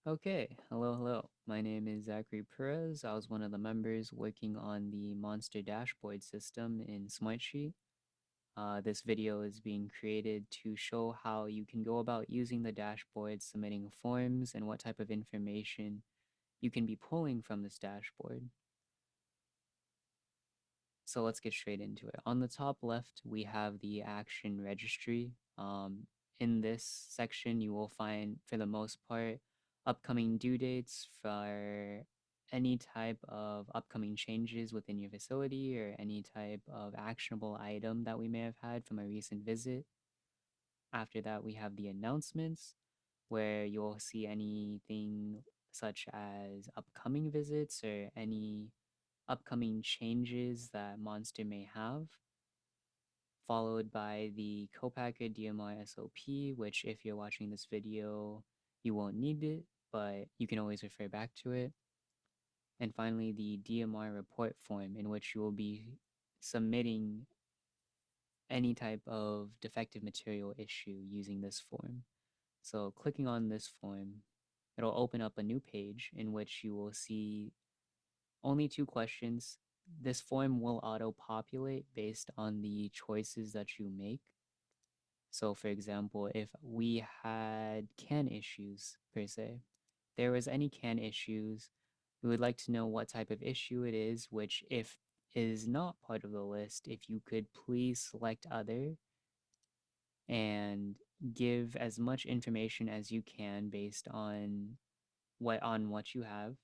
Okay, hello. My name is Zachary Perez. I was one of the members working on the Monster dashboard system in Smartsheet. This video is being created to show how you can go about using the dashboard, submitting forms, and what type of information you can be pulling from this dashboard. So let's get straight into it. On the top left, we have the action registry. In this section, you will find, for the most part, upcoming due dates for any type of upcoming changes within your facility or any type of actionable item that we may have had from a recent visit. After that, we have the announcements, where you'll see anything such as upcoming visits or any upcoming changes that Monster may have, followed by the Copacker DMR SOP, which if you're watching this video, you won't need it, but you can always refer back to it. And finally, the DMR report form, in which you will be submitting any type of defective material issue using this form. So clicking on this form, it'll open up a new page in which you will see only two questions. This form will auto-populate based on the choices that you make. So for example, if we had CAN issues per se, there was any CAN issues, we would like to know what type of issue it is, which if is not part of the list, if you could please select other and give as much information as you can based on what you have,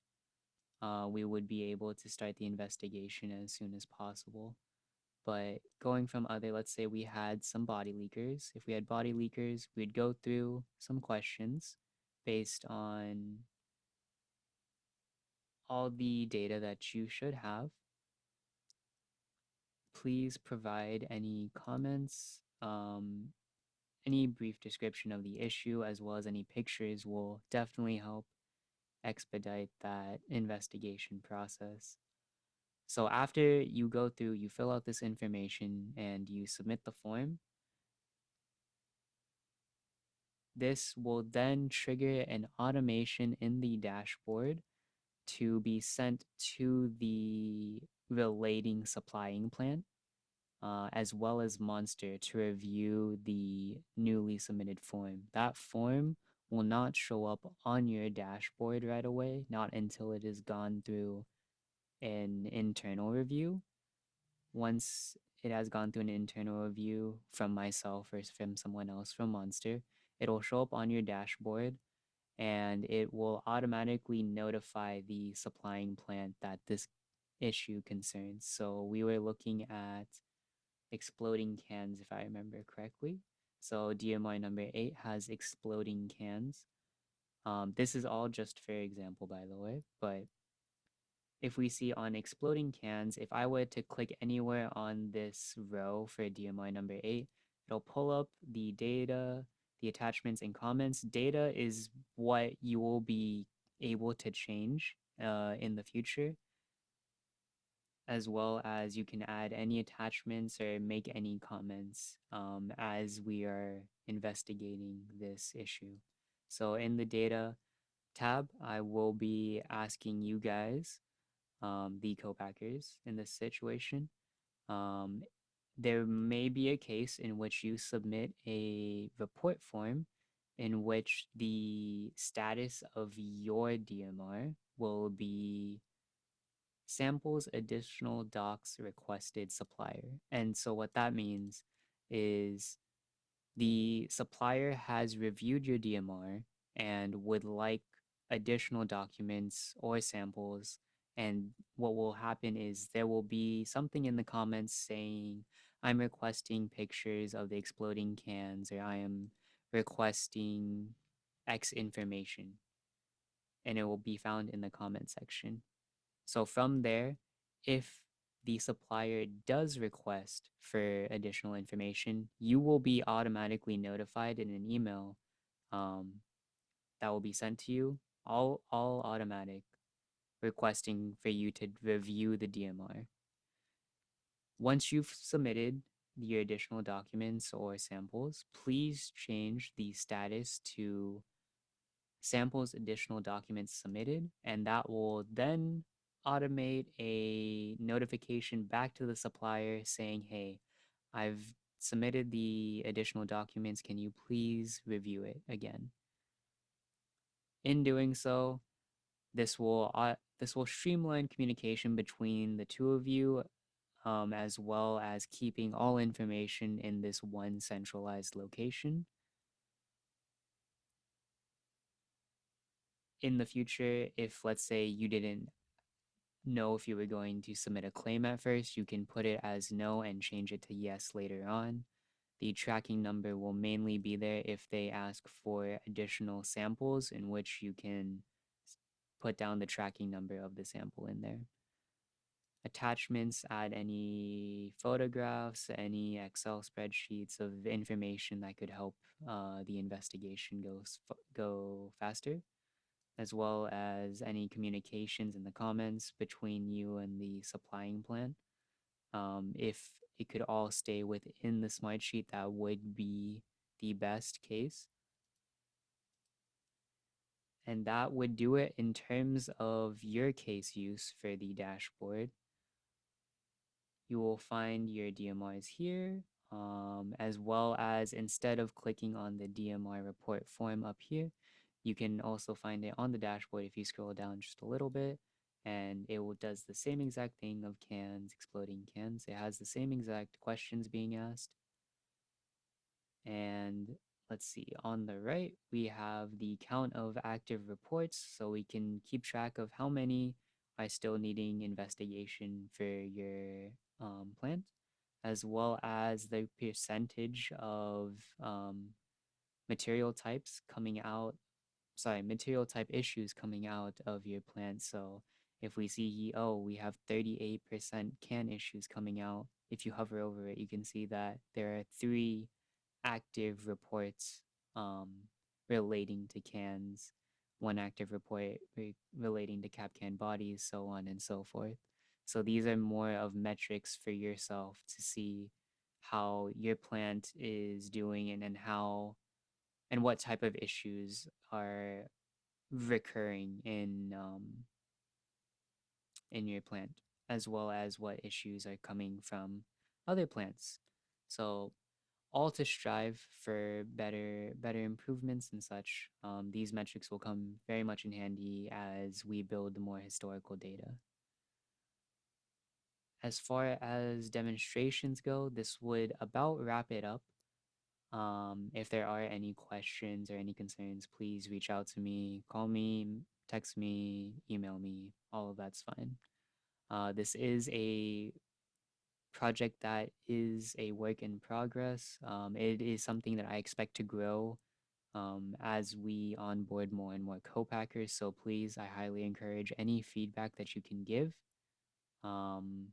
we would be able to start the investigation as soon as possible. But going from other, let's say we had some body leakers. If we had body leakers, we'd go through some questions based on all the data that you should have. Please provide any comments, any brief description of the issue, as well as any pictures will definitely help expedite that investigation process. So after you go through, you fill out this information and you submit the form. This will then trigger an automation in the dashboard to be sent to the relating supplying plant, as well as Monster to review the newly submitted form. That form will not show up on your dashboard right away, not until it has gone through an internal review. Once it has gone through an internal review from myself or from someone else from Monster, it'll show up on your dashboard and it will automatically notify the supplying plant that this issue concerns. So we were looking at exploding cans, if I remember correctly. So DMI number 8 has exploding cans. This is all just for example, by the way, but if we see on exploding cans, if I were to click anywhere on this row for DMI number 8, it'll pull up the data, the attachments, and comments. Data is what you will be able to change in the future, as well as you can add any attachments or make any comments as we are investigating this issue. So in the data tab, I will be asking you guys, the co-packers in this situation. Um, there may be a case in which you submit a report form in which the status of your DMR will be samples additional docs requested supplier. And so what that means is the supplier has reviewed your DMR and would like additional documents or samples. And what will happen is there will be something in the comments saying, I'm requesting pictures of the exploding cans, or I am requesting X information. And it will be found in the comment section. So from there, if the supplier does request for additional information, you will be automatically notified in an email um, that will be sent to you, all automatic, requesting for you to review the DMR. Once you've submitted your additional documents or samples, please change the status to samples additional documents submitted, and that will then automate a notification back to the supplier saying, hey, I've submitted the additional documents. Can you please review it again? In doing so, this will streamline communication between the two of you, as well as keeping all information in this one centralized location. In the future, if let's say you didn't know if you were going to submit a claim at first, you can put it as no and change it to yes later on. The tracking number will mainly be there if they ask for additional samples, in which you can put down the tracking number of the sample in there. Attachments, add any photographs, any Excel spreadsheets of information that could help the investigation go faster, as well as any communications in the comments between you and the supplying plant. If it could all stay within the smart sheet, that would be the best case. And that would do it in terms of your case use for the dashboard. You will find your DMRs here, as well as instead of clicking on the DMR report form up here, you can also find it on the dashboard if you scroll down just a little bit, and it does the same exact thing of cans, exploding cans. It has the same exact questions being asked. And let's see, on the right, we have the count of active reports, so we can keep track of how many are still needing investigation for your plant, as well as the percentage of material types coming out, material type issues coming out of your plant. So if we see, oh, we have 38% can issues coming out, if you hover over it, you can see that there are 3 active reports um, relating to cans, 1 active report relating to cap can bodies, so on and so forth. So these are more of metrics for yourself to see how your plant is doing, and how and what type of issues are recurring in your plant, as well as what issues are coming from other plants. So all to strive for better improvements and such. These metrics will come very much in handy as we build more historical data. As far as demonstrations go, this would about wrap it up. If there are any questions or any concerns, please reach out to me, call me, text me, email me, all of that's fine. This is a project that is a work in progress. It is something that I expect to grow as we onboard more and more co-packers. So please, I highly encourage any feedback that you can give. Um,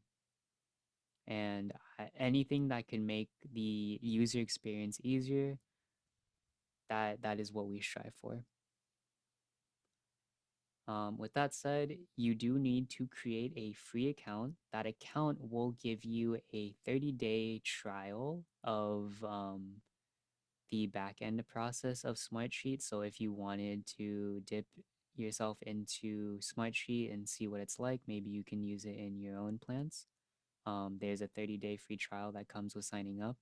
and anything that can make the user experience easier, that is what we strive for. With that said, you do need to create a free account. That account will give you a 30-day trial of the backend process of Smartsheet. So if you wanted to dip yourself into Smartsheet and see what it's like, maybe you can use it in your own plans. There's a 30-day free trial that comes with signing up.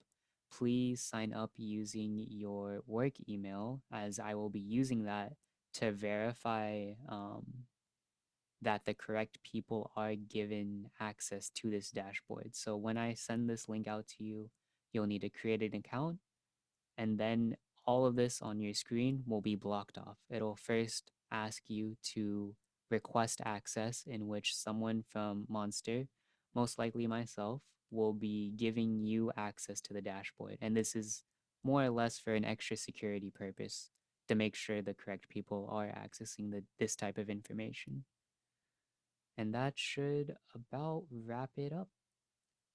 Please sign up using your work email, as I will be using that to verify that the correct people are given access to this dashboard. So when I send this link out to you, you'll need to create an account, and then all of this on your screen will be blocked off. It'll first ask you to request access, in which someone from Monster, most likely myself, will be giving you access to the dashboard. And this is more or less for an extra security purpose, to make sure the correct people are accessing this type of information. And that should about wrap it up.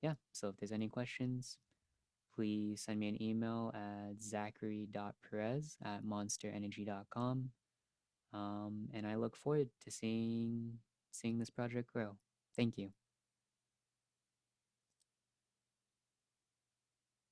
Yeah, so if there's any questions, please send me an email at zachary.perez@monsterenergy.com. And I look forward to seeing this project grow. Thank you.